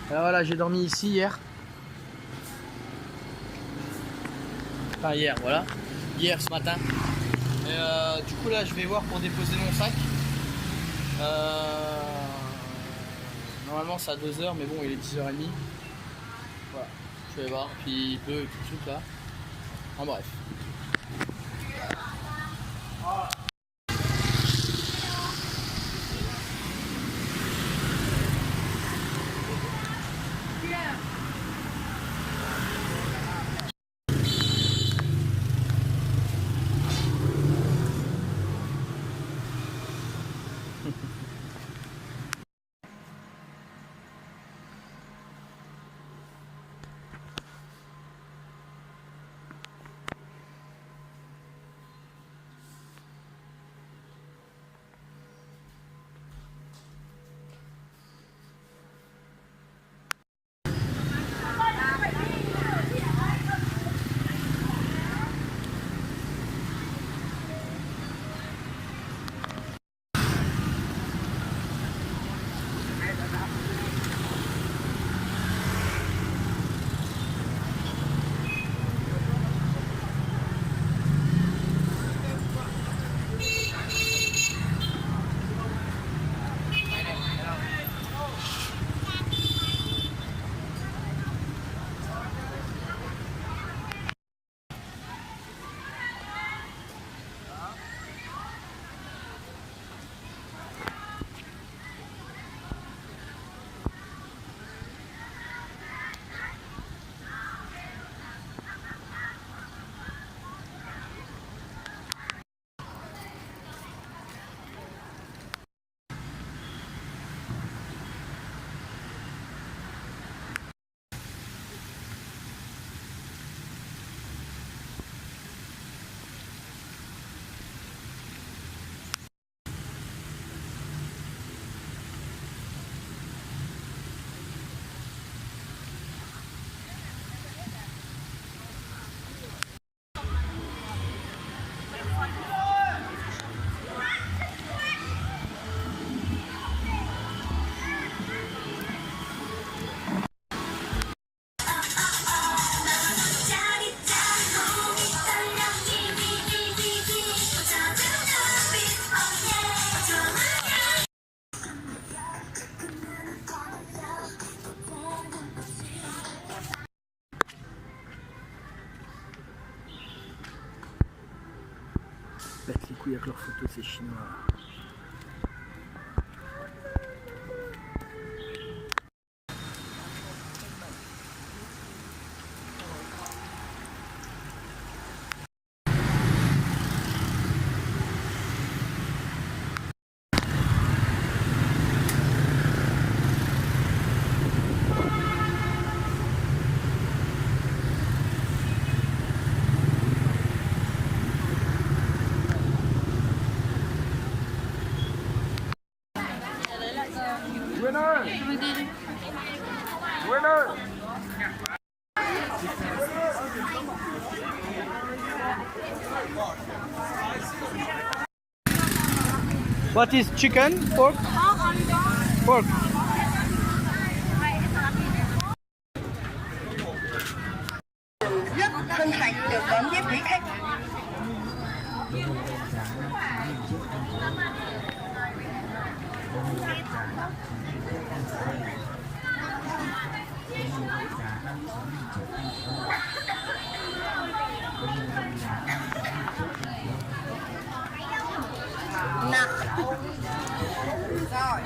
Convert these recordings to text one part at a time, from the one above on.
Alors voilà, j'ai dormi ici hier. Enfin hier, voilà. Hier ce matin. Et du coup là je vais voir pour déposer mon sac. Normalement c'est à 2h mais bon il est 10h30. Voilà, je vais voir, puis il pleut et tout le truc là. En bref. Pète les couilles avec leurs photos ces chinois. Winner! Winner! What is chicken? Pork? Pork. Rất hân hạnh được đón tiếp quý khách. Nặng. Rồi.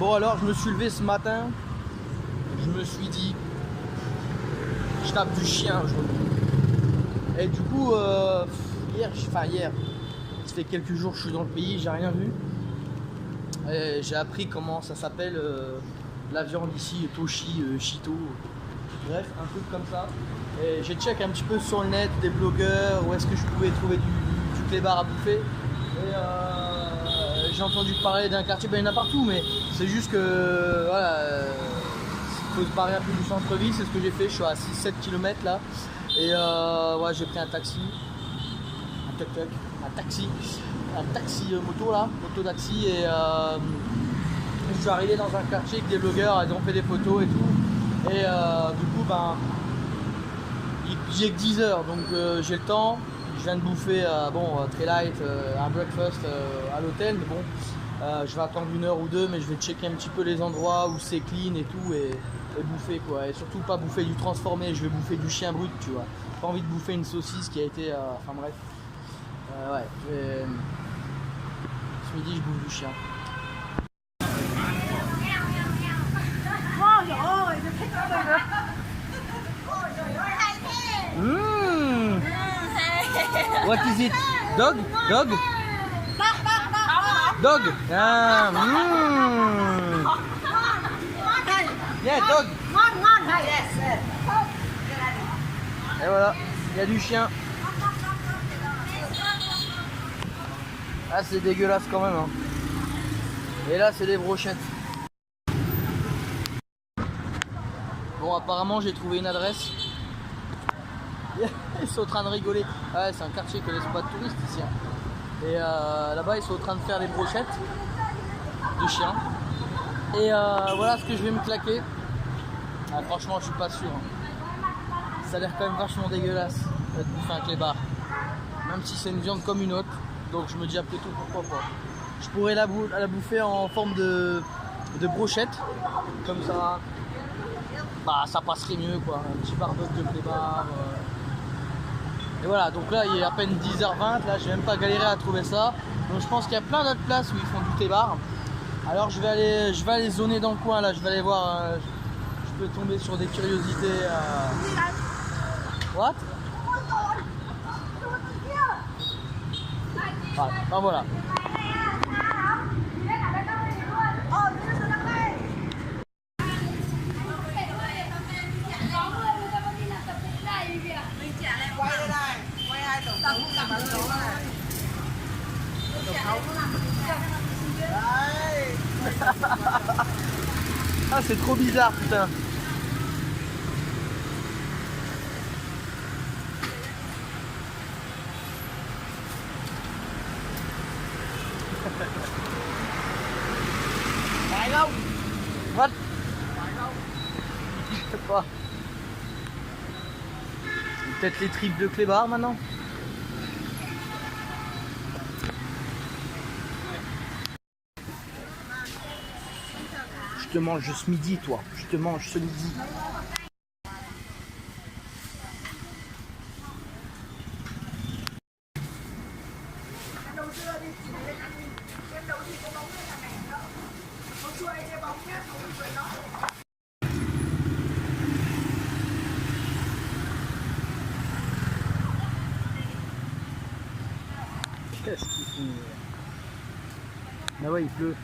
Bon alors je me suis levé ce matin, je me suis dit, je tape du chien aujourd'hui. Et du coup, hier, ça fait quelques jours que je suis dans le pays, j'ai rien vu. J'ai appris comment ça s'appelle la viande ici, toshi, shito, bref, un truc comme ça. Et j'ai check un petit peu sur le net des blogueurs, où est-ce que je pouvais trouver du clébard à bouffer. Et j'ai entendu parler d'un quartier, ben il y en a partout, mais c'est juste que voilà, il faut se barrer un peu du centre-ville, c'est ce que j'ai fait, je suis à 6-7 km là. Et ouais, j'ai pris un taxi, un taxi moto là, moto-taxi, et je suis arrivé dans un quartier avec des blogueurs, ils ont fait des photos et tout. Et du coup, ben, j'ai que 10 heures, donc j'ai le temps. Je viens de bouffer, très light, un breakfast à l'hôtel, mais bon, je vais attendre 1 heure ou 2, mais je vais checker un petit peu les endroits où c'est clean et tout, et bouffer quoi. Et surtout pas bouffer du transformé, je vais bouffer du chien brut, tu vois. Pas envie de bouffer une saucisse qui a été, enfin bref. Ouais, ce midi je bouffe du chien. What is it? Dog? Dog? Dog? Ah, Yeah, dog. Et voilà, il y a du chien. Ah, c'est dégueulasse quand même. Hein. Et là, c'est des brochettes. Bon, apparemment, j'ai trouvé une adresse. Ils sont en train de rigoler. Ouais, c'est un quartier qui connaissent pas de touristes ici. Hein. Et là-bas, ils sont en train de faire des brochettes de chiens. Et voilà ce que je vais me claquer. Ah, franchement, je suis pas sûr. Hein. Ça a l'air quand même vachement dégueulasse de bouffer un clébard. Même si c'est une viande comme une autre. Donc je me dis après tout pourquoi pas. Je pourrais la bouffer en forme de brochette. Comme ça, bah, ça passerait mieux quoi. Un petit barbecue de clébard. Et voilà, donc là il est à peine 10h20. Là, j'ai même pas galéré à trouver ça. Donc je pense qu'il y a plein d'autres places où ils font du clébard. Alors je vais aller zoner dans le coin là. Je vais aller voir. Je peux tomber sur des curiosités. What? Ah, voilà. Ah, c'est trop bizarre, putain. What? Je sais pas. Peut-être les tripes de clébard maintenant. Je te mange ce midi, toi. Je te mange ce midi. Qu'est-ce qu'ils font? Ah ouais, il pleut.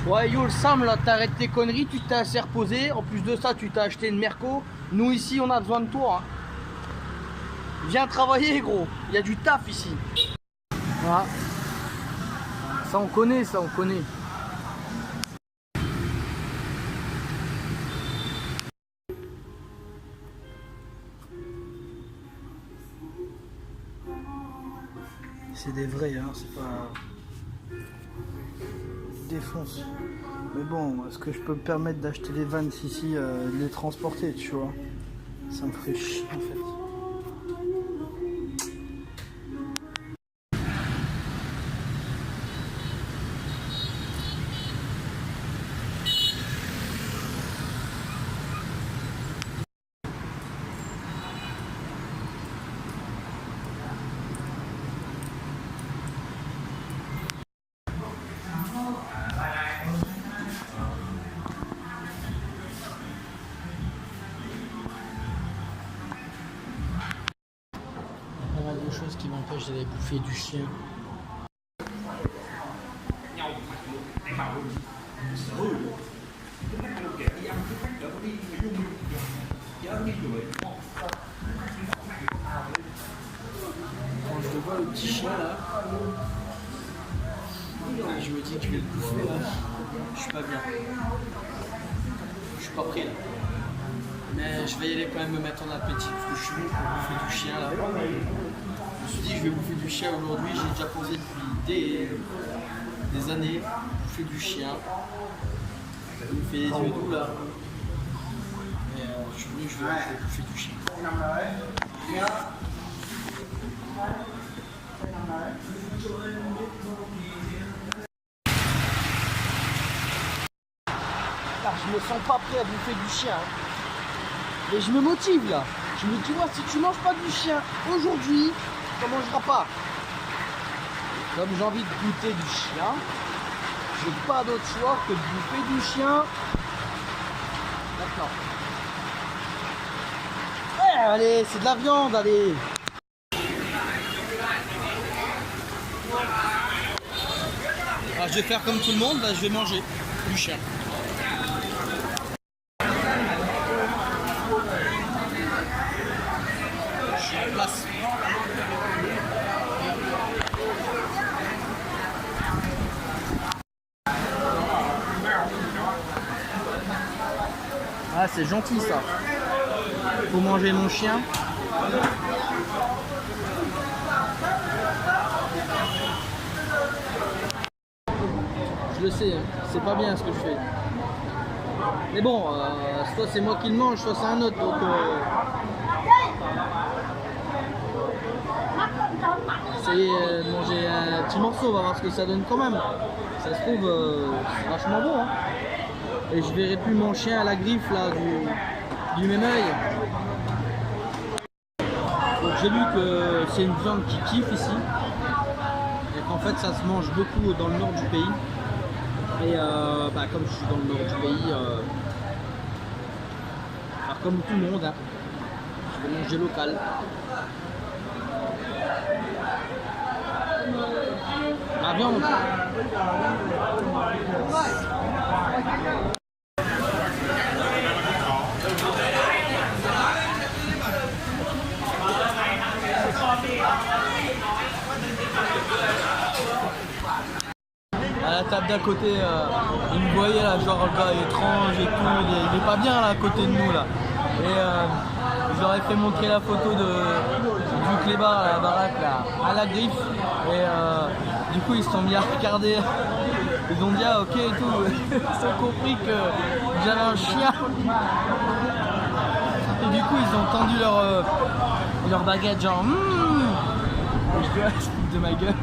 Ouais, yo, le Sam, là, t'arrêtes tes conneries, tu t'es assez reposé. En plus de ça, tu t'as acheté une Merco. Nous, ici, on a besoin de toi. Hein. Viens travailler, gros. Il y a du taf ici. Voilà. Ça, on connaît, ça, on connaît. C'est des vrais, hein, c'est pas... Défonce. Mais bon, est-ce que je peux me permettre d'acheter des vannes ici, de les transporter, tu vois? Ça me ferait chier, en fait. n'empêche d'aller bouffer du chien. Quand je vois le petit chien là, je me dis que je vais le bouffer là, je suis pas bien. Je suis pas prêt là. Mais je vais y aller quand même me mettre en appétit parce que je suis bon pour bouffer du chien là. Je me suis dit que je vais bouffer du chien aujourd'hui, j'ai déjà posé depuis des années, bouffer du chien. Il me fait les yeux doux là. Mais je suis venu, je vais bouffer du chien. Là, je me sens pas prêt à bouffer du chien. Et je me motive là. Je me dis, ouais, si tu manges pas du chien aujourd'hui, tu n'en mangeras pas. Comme j'ai envie de goûter du chien, j'ai pas d'autre choix que de bouffer du chien. Maintenant. Ouais, allez, c'est de la viande, allez. Alors, je vais faire comme tout le monde, là, je vais manger du chien. Je suis en place. Ah, c'est gentil ça. Faut manger mon chien. Je le sais, hein. C'est pas bien ce que je fais. Mais bon, soit c'est moi qui le mange, soit c'est un autre. Donc, essayez de manger un petit morceau, on va voir ce que ça donne quand même. Ça se trouve, c'est vachement bon. Hein. Et je verrai plus mon chien à la griffe là du même œil. Donc j'ai lu que c'est une viande qui kiffe ici. Et qu'en fait ça se mange beaucoup dans le nord du pays. Et comme je suis dans le nord du pays, comme tout le monde, hein, je vais manger local. La viande. À la table d'à côté, il me voyait là, genre le gars étrange et tout, il est pas bien là à côté de nous là. Et je leur ai fait montrer la photo du clébard à la baraque là, à la griffe. Et du coup ils se sont mis à regarder. Ils ont dit ah ok et tout. Ils ont compris que j'avais un chien. Et du coup ils ont tendu leur baguette genre Et je dois se foutre de ma gueule.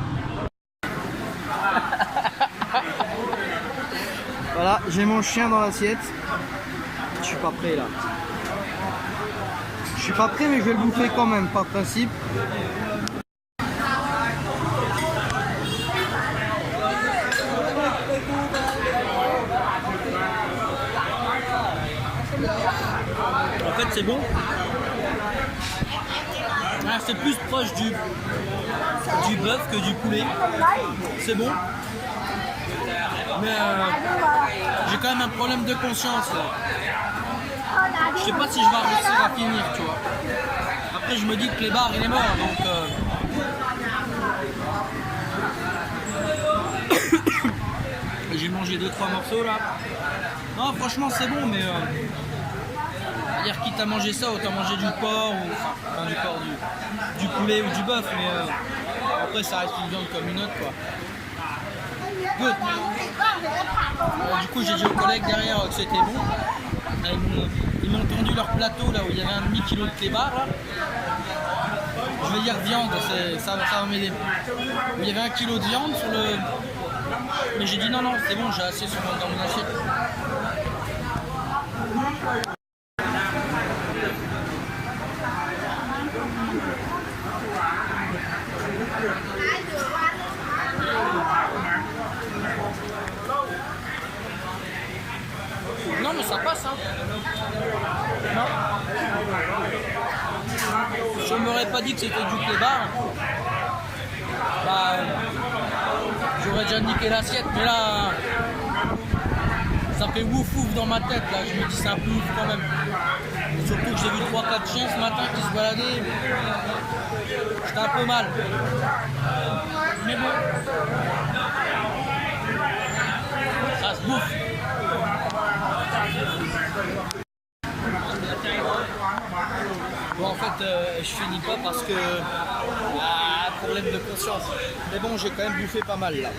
Voilà, j'ai mon chien dans l'assiette. Je suis pas prêt là. Je suis pas prêt mais je vais le bouffer quand même par principe. En fait c'est bon. Ah, c'est plus proche du bœuf que du poulet. C'est bon. Mais j'ai quand même un problème de conscience là. Je sais pas si je vais réussir à finir, tu vois. Après je me dis que Clébard il est mort donc j'ai mangé 2-3 morceaux là. Non franchement c'est bon mais dire quitte à manger ça autant manger du porc ou enfin du porc du poulet ou du bœuf mais après ça reste une viande comme une autre quoi. Good. Du coup j'ai dit aux collègues derrière que c'était bon. Ils m'ont tendu leur plateau là où il y avait un demi-kilo de clébard là. Je vais dire viande, ça va m'aider. Il y avait 1 kilo de viande sur le. Mais j'ai dit non c'est bon, j'ai assez dans mon assiette. Non mais ça passe hein. Non. Je m'aurais pas dit que c'était du clébard. Bah, j'aurais déjà niqué l'assiette, mais là, ça fait ouf ouf dans ma tête. Là, je me dis c'est un peu ouf quand même. Et surtout que j'ai vu 3-4 chiens ce matin qui se baladaient. J'étais un peu mal. Mais bon, ça se bouffe. Bon, en fait, je finis pas parce que problème de conscience. Mais bon, j'ai quand même bouffé pas mal là.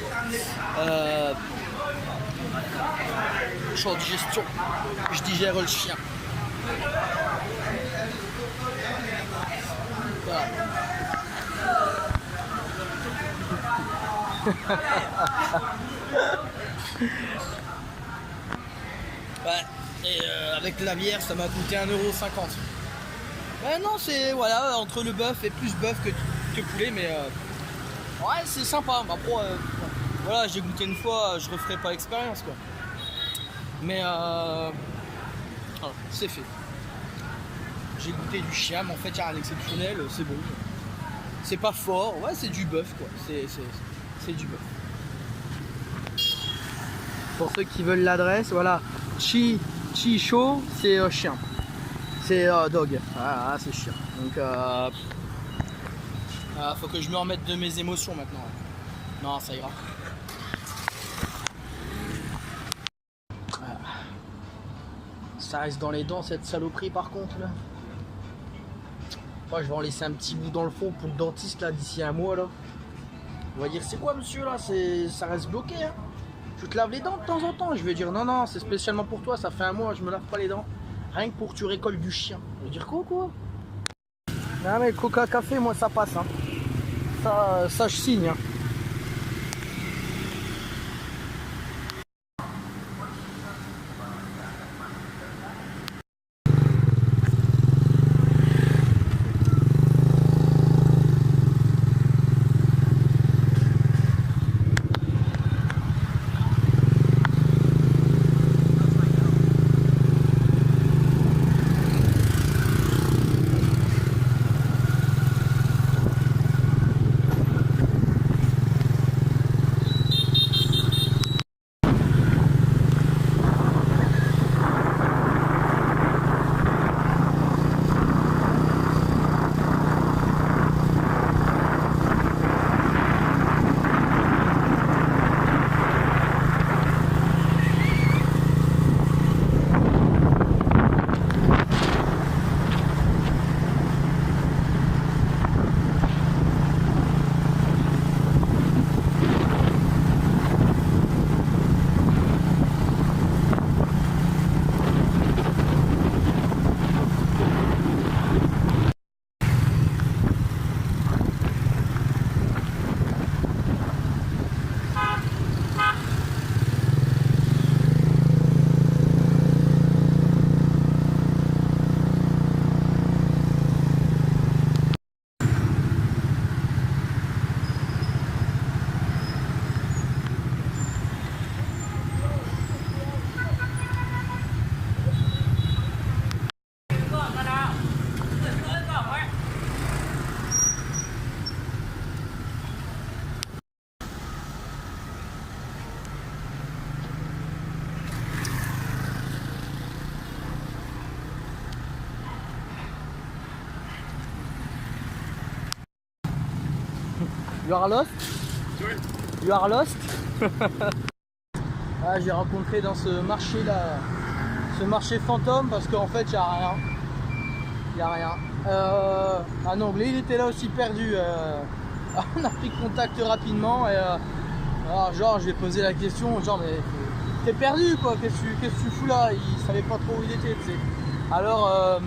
Je suis en digestion. Je digère le chien. Voilà. Ouais, et avec la bière, ça m'a coûté 1,50 €. Ouais, non, c'est voilà, entre le bœuf et plus bœuf que poulet, mais ouais, c'est sympa. Après, voilà, j'ai goûté une fois, je referai pas l'expérience quoi. Mais voilà, c'est fait. J'ai goûté du chien, mais en fait, il n'y a rien d'exceptionnel, c'est bon. C'est pas fort, ouais, c'est du bœuf quoi. C'est du bœuf. Pour ceux qui veulent l'adresse, voilà, Chi-Cho, c'est chien. C'est dog, ah, c'est chien. Donc, faut que je me remette de mes émotions maintenant. Non, ça ira. Ça reste dans les dents cette saloperie par contre là. Moi je vais en laisser un petit bout dans le fond pour le dentiste là d'ici un mois là. On va dire c'est quoi monsieur là, ça reste bloqué hein. Tu te laves les dents de temps en temps. Je vais dire non c'est spécialement pour toi, ça fait un mois je me lave pas les dents. Rien que pour que tu récoltes du chien. Je vais dire quoi Non mais coca café moi ça passe hein. Ça je signe hein. You are lost? You are lost? Ah, j'ai rencontré dans ce marché là, ce marché fantôme parce qu'en fait il n'y a rien. Il n'y a rien. Un anglais il était là aussi perdu. On a pris contact rapidement et alors genre je lui ai posé la question genre mais t'es perdu quoi, qu'est-ce que tu fous là? Il savait pas trop où il était tu sais. Alors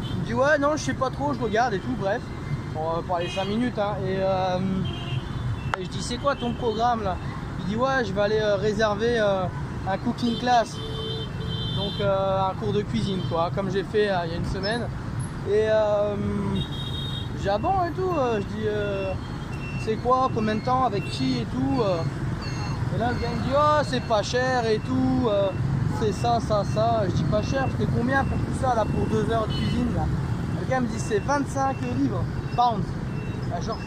il me dit ouais non je sais pas trop, je regarde et tout, bref. On va parler 5 minutes hein, et je dis c'est quoi ton programme là? Il dit ouais je vais aller réserver un cooking class, donc un cours de cuisine quoi, comme j'ai fait il y a une semaine. Et j'ai ah bon et tout, je dis c'est quoi, combien de temps, avec qui et tout. Et là le gars me dit oh c'est pas cher et tout, c'est ça. Je dis pas cher, c'était combien pour tout ça là, pour 2 heures de cuisine là? Le gars me dit c'est 25 livres, pounds. Ah, genre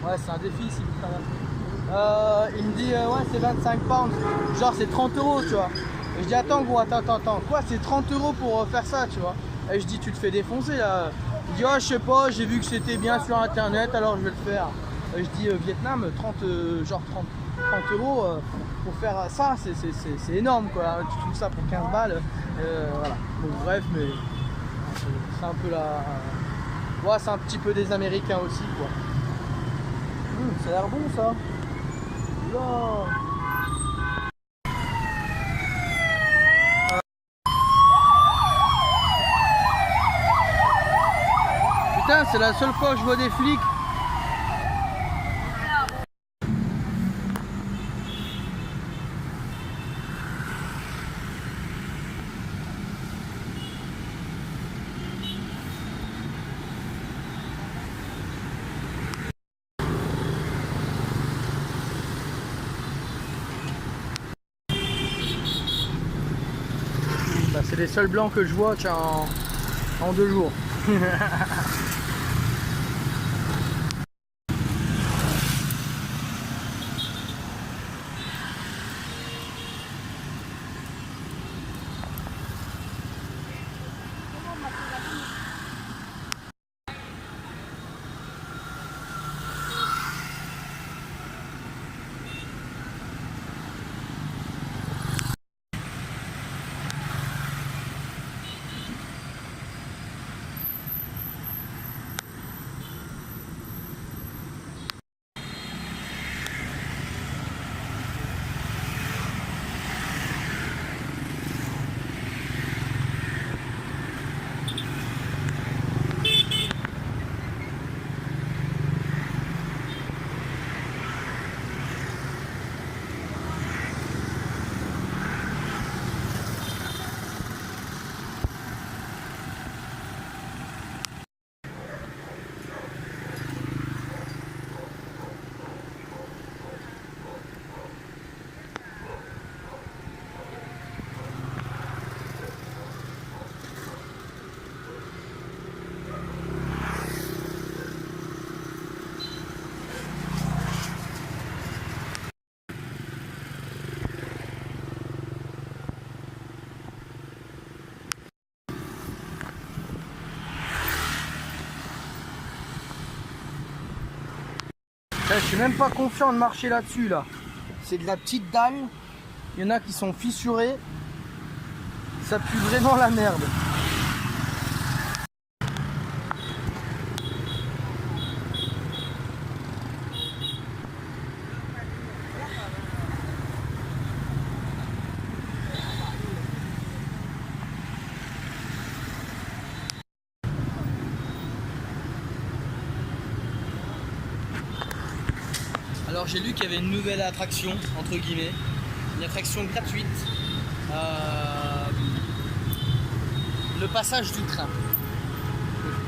Ouais, c'est un défi si vous traversez. Il me dit ouais, c'est 25 pounds. Genre, c'est 30 €, tu vois. Et je dis attends gros, attends. Quoi, c'est 30 € pour faire ça, tu vois. Et je dis tu te fais défoncer là. Il dit oh, je sais pas, j'ai vu que c'était bien sur internet, alors je vais le faire. Et je dis Vietnam, 30 € pour faire ça, c'est énorme quoi. Tu trouves ça pour 15 balles. Voilà. Bon, bref, mais c'est un peu la. Ouais, c'est un petit peu des Américains aussi quoi. Ça a l'air bon ça. Là. Putain, c'est la seule fois que je vois des flics. Bah, c'est les seuls blancs que je vois tiens, en 2 jours. Je suis même pas confiant de marcher là-dessus là. C'est de la petite dalle. Il y en a qui sont fissurés. Ça pue vraiment la merde. Alors j'ai lu qu'il y avait une nouvelle attraction, entre guillemets, une attraction gratuite, le passage du train.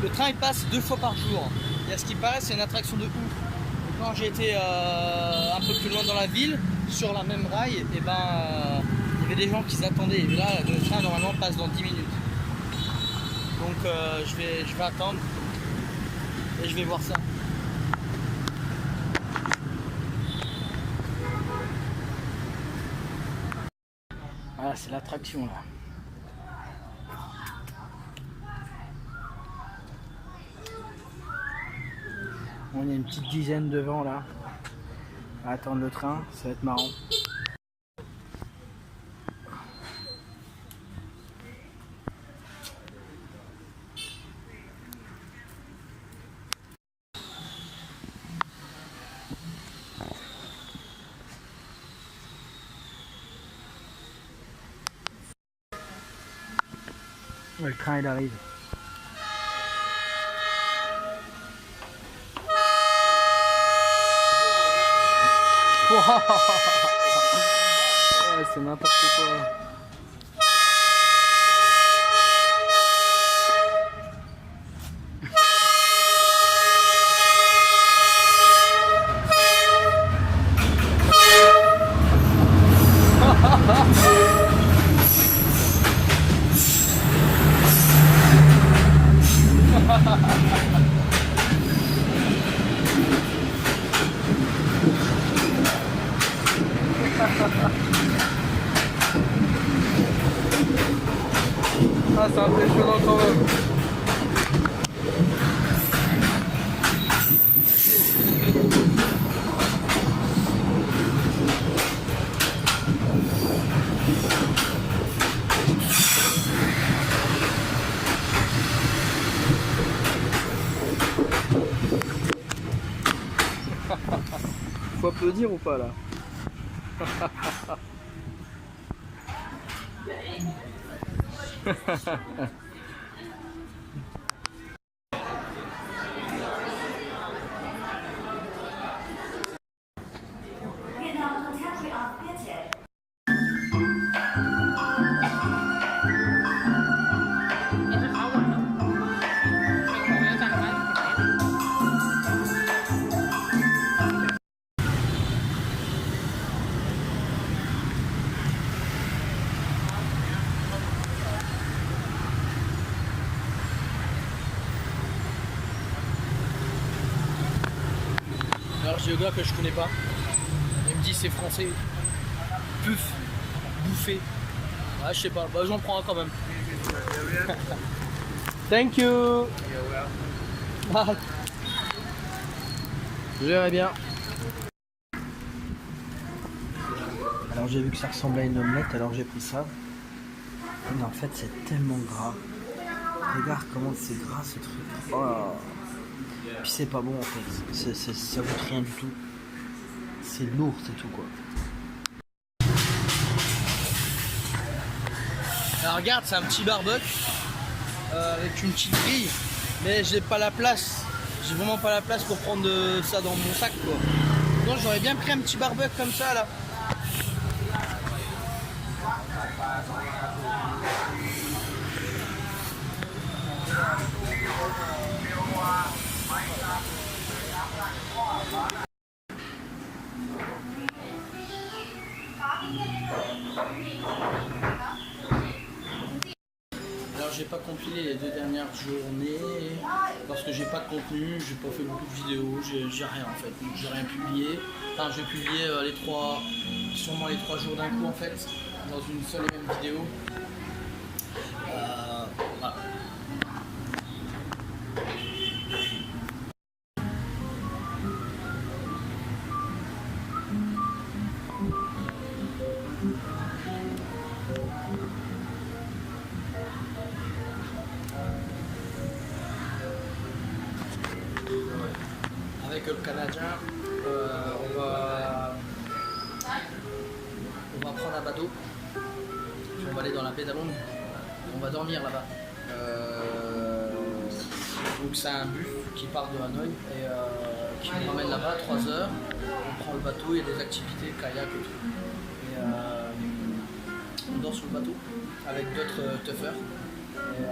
Le train il passe 2 fois par jour, et à ce qui paraît c'est une attraction de ouf. Et quand j'ai été un peu plus loin dans la ville, sur la même rail, et il y avait des gens qui s'attendaient, et là le train normalement passe dans 10 minutes. Donc je vais attendre, et je vais voir ça. Voilà, c'est l'attraction là. On est une petite dizaine devant là. À attendre le train, ça va être marrant. Ouais, le train il arrive. Wow. Ouais, c'est n'importe quoi. Ah, c'est impressionnant quand même. Faut applaudir ou pas là? Alors j'ai un gars que je connais pas, il me dit c'est français, puf, bouffé, ouais je sais pas, bah j'en prends un quand même. Thank you. Bye. Je verrai bien. Alors j'ai vu que ça ressemblait à une omelette, alors j'ai pris ça. Mais en fait c'est tellement gras. Regarde comment c'est gras ce truc. Oh. Puis c'est pas bon en fait, ça goûte rien du tout. C'est lourd, c'est tout quoi. Alors regarde, c'est un petit barbecue avec une petite grille, mais j'ai pas la place. J'ai vraiment pas la place pour prendre ça dans mon sac quoi. Donc j'aurais bien pris un petit barbecue comme ça là. Alors j'ai pas compilé les 2 dernières journées parce que j'ai pas de contenu, j'ai pas fait beaucoup de vidéos, j'ai rien en fait, donc j'ai rien publié. Enfin j'ai publié sûrement les 3 jours d'un coup en fait, dans une seule et même vidéo. Voilà. Avec le Canadien, on va prendre un bateau, on va aller dans la baie d'Along, on va dormir là-bas. Donc c'est un bus qui part de Hanoï et qui nous ramène là-bas 3 heures. On prend le bateau, il y a des activités, kayak et tout. Et on dort sur le bateau avec d'autres tuffers. Et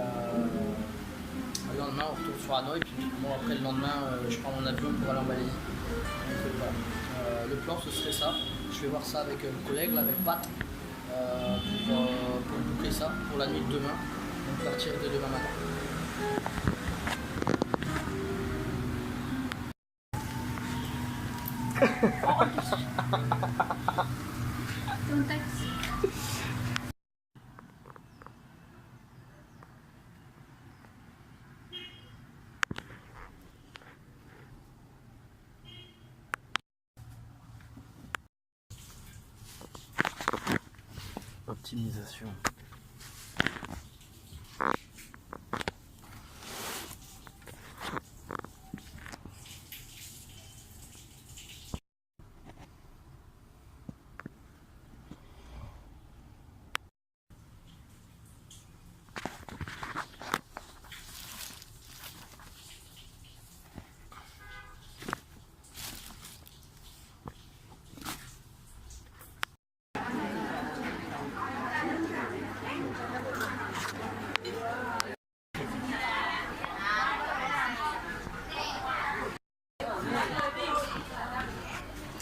le lendemain on retourne sur Hanoï, puis bon, après le lendemain je prends mon avion pour aller en Malaisie. Donc, voilà. Le plan ce serait ça, je vais voir ça avec le collègue, là, avec Pat, pour boucler ça pour la nuit de demain, donc partir de demain matin. Optimisation.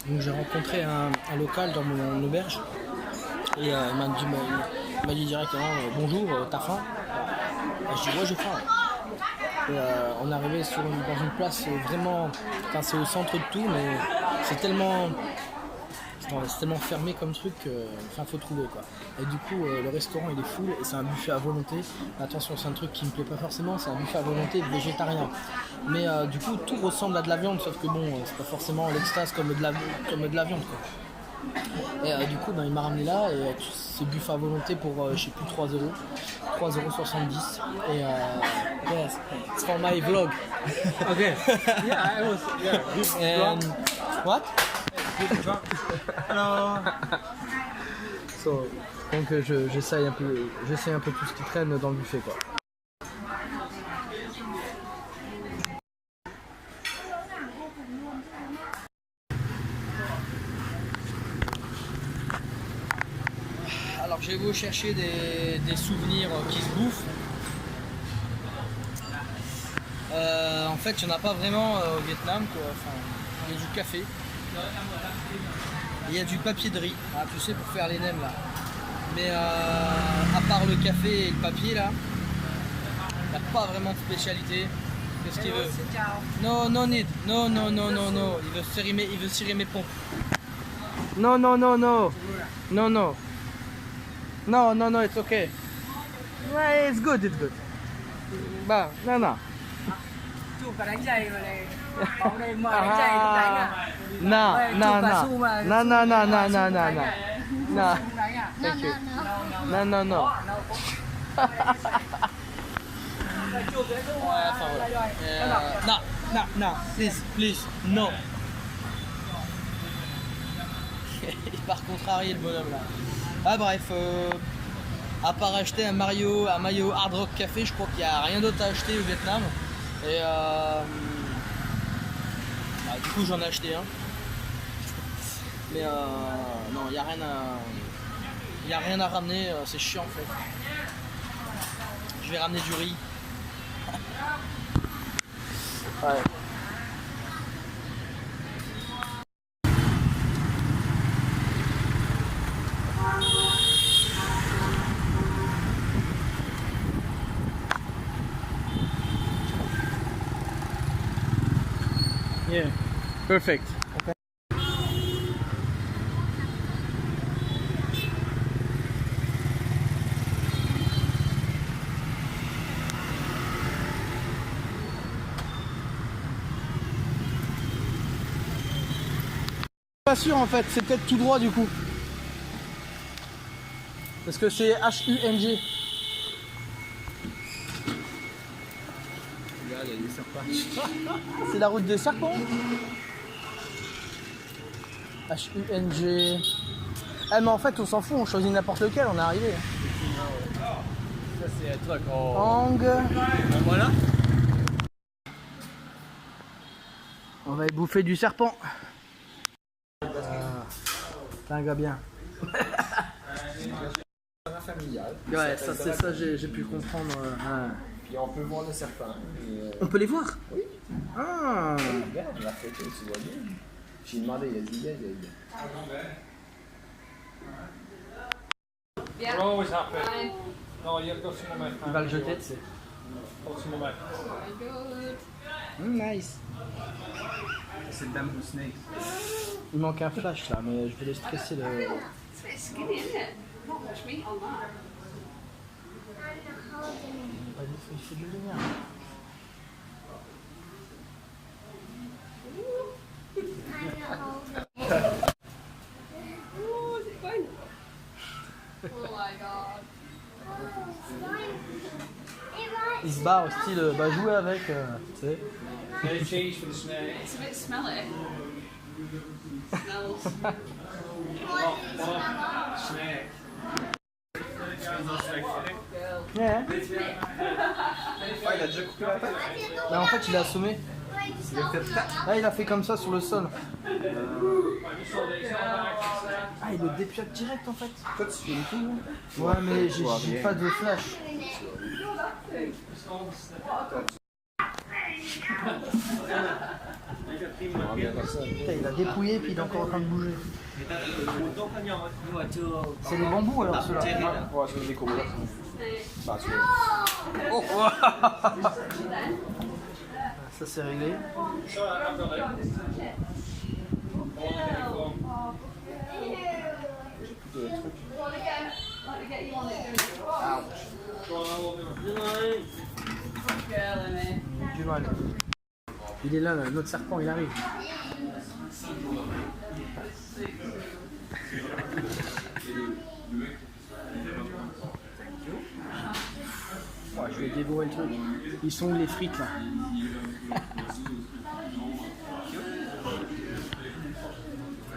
Donc j'ai rencontré un local dans mon auberge et il m'a dit directement bonjour, t'as faim? Je dis ouais j'ai faim. Et, on est arrivé dans une place vraiment, enfin, c'est au centre de tout, mais c'est Ouais, c'est tellement fermé comme truc enfin faut trouver quoi. Et du coup le restaurant il est full et c'est un buffet à volonté. Attention, c'est un truc qui me plaît pas forcément, c'est un buffet à volonté végétarien. Mais du coup tout ressemble à de la viande, sauf que bon c'est pas forcément l'extase comme de la viande quoi. Et du coup il m'a ramené là et c'est buffet à volonté pour je sais plus 3,70 €. Et yes, it's for my vlog. Okay. Yeah, I was. Yeah. And what? Hello. So, donc j'essaye un peu tout ce qui traîne dans le buffet quoi. Alors j'ai beau chercher des souvenirs qui se bouffent. En fait, il n'y en a pas vraiment au Vietnam quoi. Enfin, il y a du café. Il y a du papier de riz, tu sais, pour faire les nems là. Mais à part le café et le papier là, il n'y a pas vraiment de spécialité. Qu'est-ce qu'il veut? No, no need. No, no, no, no, no. Il veut cirer mes pompes. No, no, no, no. No, no. No, no, no, it's okay. Yeah, it's good, it's good. Bah, no, no. Chụp cả đánh giày rồi này. Bóng đây mời đánh giày lúc đánh à? No, no, no. No, no, no, no, no, no, no. No. Đánh à? Thank you. No, no, no. Chụp cái khung Non, non, non, please, please, no. Il part contrarier le bonhomme là. Ah bref, à part acheter un maillot Hard Rock Café, je crois qu'il n'y a rien d'autre à acheter au Vietnam. Et du coup j'en ai acheté un. Mais non, il n'y a rien à ramener, c'est chiant en fait. Je vais ramener du riz. Ouais. Yeah, perfect. Okay. Pas sûr en fait, c'est peut-être tout droit du coup. Parce que c'est H-U-N-G. Regarde, il y a des serpents. C'est la route des serpents. H-U-N-G. Ah mais en fait on s'en fout, on choisit n'importe lequel, on est arrivé. Ça, c'est un truc. Oh. Hang. Ben, voilà. On va bouffer du serpent. C'est un gars bien. Familial. Ouais, ça c'est ça, j'ai pu comprendre. Puis on peut voir le serpent. On peut les voir? Oui. Ah. Regarde la photo, tu vois bien. J'ai demandé, il a dit, We're always happy. No, you've got some more. Il va le jeter, tu sais. Got some more. Nice. C'est le bamboo snake. Il manque un flash là, mais je vais les stresser le. It's a bit skinny, isn't it? Not much meat on that. Il fait de la lumière. Oh, is it going? Oh my god. Il se barre au style, bah jouer avec, tu sais. No cheese for the snake. It's a bit smelly. Smells. Snake. Yeah. Ah, il a déjà coupé la tête. Là, en fait, il a assommé. Là, il a fait comme ça sur le sol. Ah, il le dépiote direct en fait. Toi, tu filmes tout. Ouais, mais j'ai vois rien. pas de flash. On revient comme ça. Putain, il a dépouillé puis il est encore en train de bouger. C'est les bambous alors ceux-là. Ouais, c'est des couleurs. Bah, tu Oh. Ça c'est réglé. Du mal. Il est là, notre serpent, il arrive. Ouais, je vais dévorer le truc. Ils sont où les frites là?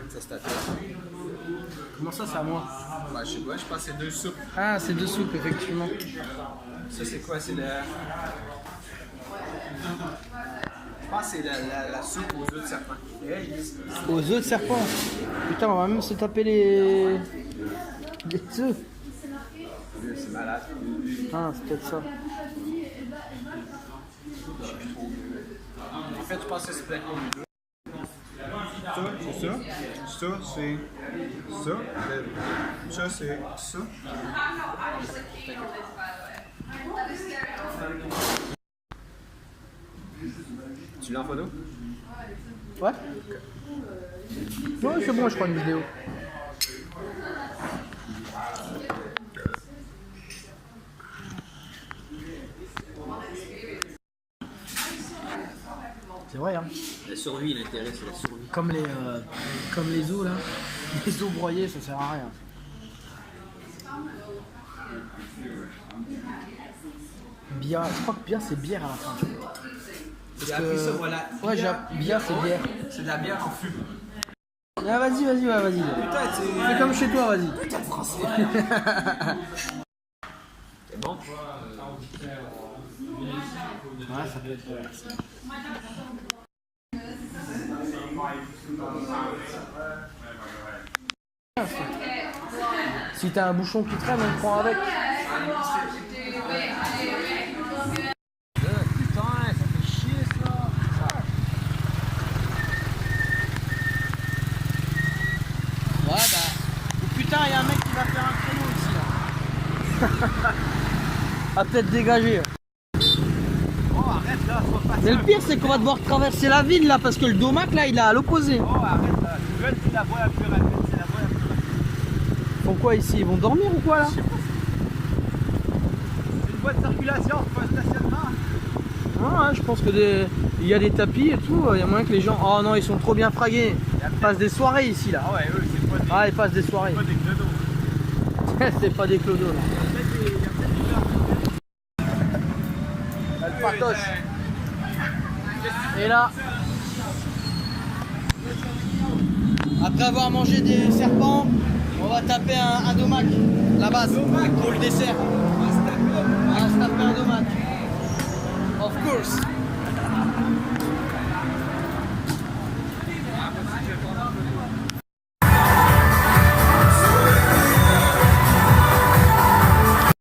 Ça, c'est à toi. Comment ça, c'est à moi? Bah, je sais pas, je pense que c'est 2 soupes. Ah, c'est deux soupes, effectivement. Ça, c'est quoi? C'est le. Je pense que c'est la soupe aux œufs de serpent. Aux œufs de serpent. Putain, on va même se taper les œufs. C'est malade. Ah, c'est peut-être ça. En fait, je pense que c'est plein de deux. Ça, c'est ça. Ça, c'est ça. Ça, c'est ça. Tu l'as en photo? Ouais? Ouais, c'est bon, je prends une vidéo. C'est vrai, hein? La survie, l'intérêt, c'est la survie. Comme les os là. Les os broyés, ça sert à rien. Bière, je crois que bière c'est bière à la fin. J'ai appris ça, voilà. Ouais, bière c'est bière. C'est de la bière en fût. Ah, vas-y, vas-y, ouais, vas-y. Putain, c'est. Fais comme chez toi, vas-y. Putain, français. C'est bon? Ouais, ça peut être. Si t'as un bouchon qui traîne, on le prend avec. Putain, ça fait chier ça. Ouais, bah. Putain, il y a un mec qui va faire un créneau ici là. A peut-être dégager. Oh, arrête là, faut pas. Mais le pire, c'est qu'on va devoir traverser la ville là parce que le domac là il est à l'opposé. Oh, arrête là. Tu veux c'est la voie la plus rapide, c'est la voie la plus rapide. Ils font quoi ici? Ils vont dormir ou quoi là? C'est une voie de circulation, c'est pas un stationnement. Ah, ouais, je pense que il y a des tapis et tout. Il y a moyen que les gens. Oh non, ils sont trop bien fragués. Ils passent des soirées ici là. Ah ouais, eux, c'est pas des. Ah, ils passent des soirées. Pas des clodos. C'est pas des clodos là. Elle patoche. Et là, après avoir mangé des serpents, on va taper un domac, la base, pour le dessert. On va se taper un domac. Of course.